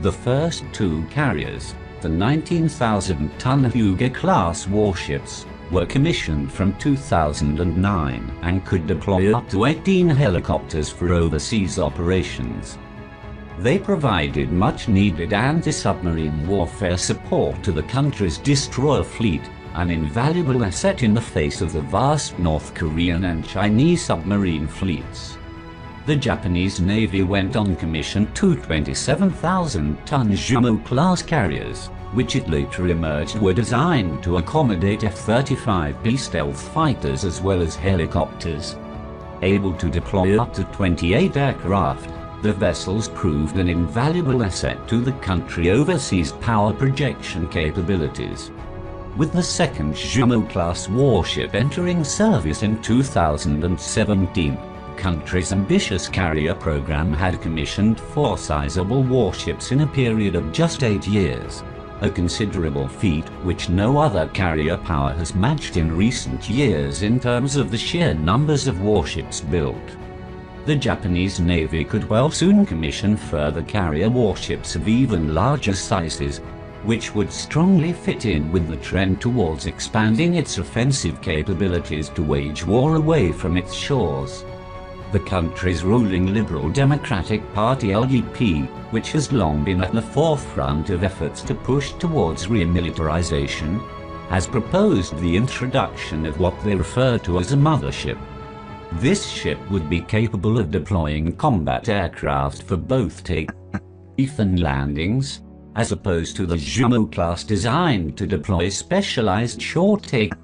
The first two carriers, the 19,000-ton Izumo Class warships, were commissioned from 2009 and could deploy up to 18 helicopters for overseas operations. They provided much-needed anti-submarine warfare support to the country's destroyer fleet, an invaluable asset in the face of the vast North Korean and Chinese submarine fleets. The Japanese Navy went on commission two 27,000-ton Izumo Class carriers, which it later emerged were designed to accommodate F-35B stealth fighters as well as helicopters. Able to deploy up to 28 aircraft, the vessels proved an invaluable asset to the country's overseas power projection capabilities. With the second Izumo Class warship entering service in 2017, the country's ambitious carrier program had commissioned 4 sizable warships in a period of just 8 years, a considerable feat which no other carrier power has matched in recent years in terms of the sheer numbers of warships built. The Japanese Navy could well soon commission further carrier warships of even larger sizes, which would strongly fit in with the trend towards expanding its offensive capabilities to wage war away from its shores. The country's ruling Liberal Democratic Party LDP, which has long been at the forefront of efforts to push towards remilitarization, has proposed the introduction of what they refer to as a mothership. This ship would be capable of deploying combat aircraft for both take-off and landings, as opposed to the Izumo class designed to deploy specialized short take-off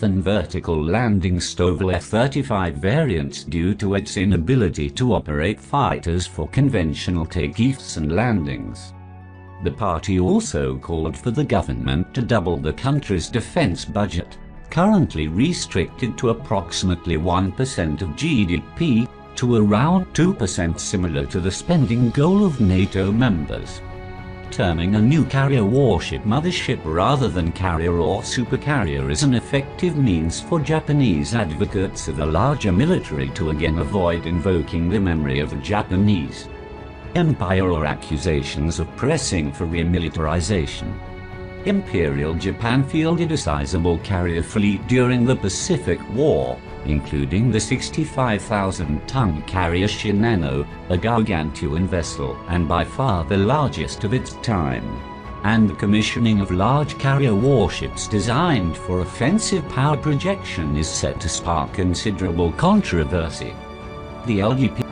and vertical landing STOVL F-35 variants due to its inability to operate fighters for conventional takeoffs and landings. The party also called for the government to double the country's defense budget, currently restricted to approximately 1% of GDP, to around 2%, similar to the spending goal of NATO members. Terming a new carrier warship mothership rather than carrier or supercarrier is an effective means for Japanese advocates of a larger military to again avoid invoking the memory of the Japanese Empire or accusations of pressing for remilitarization. Imperial Japan fielded a sizable carrier fleet during the Pacific War, including the 65,000-ton carrier Shinano, a gargantuan vessel and by far the largest of its time, and the commissioning of large carrier warships designed for offensive power projection is set to spark considerable controversy. The LDP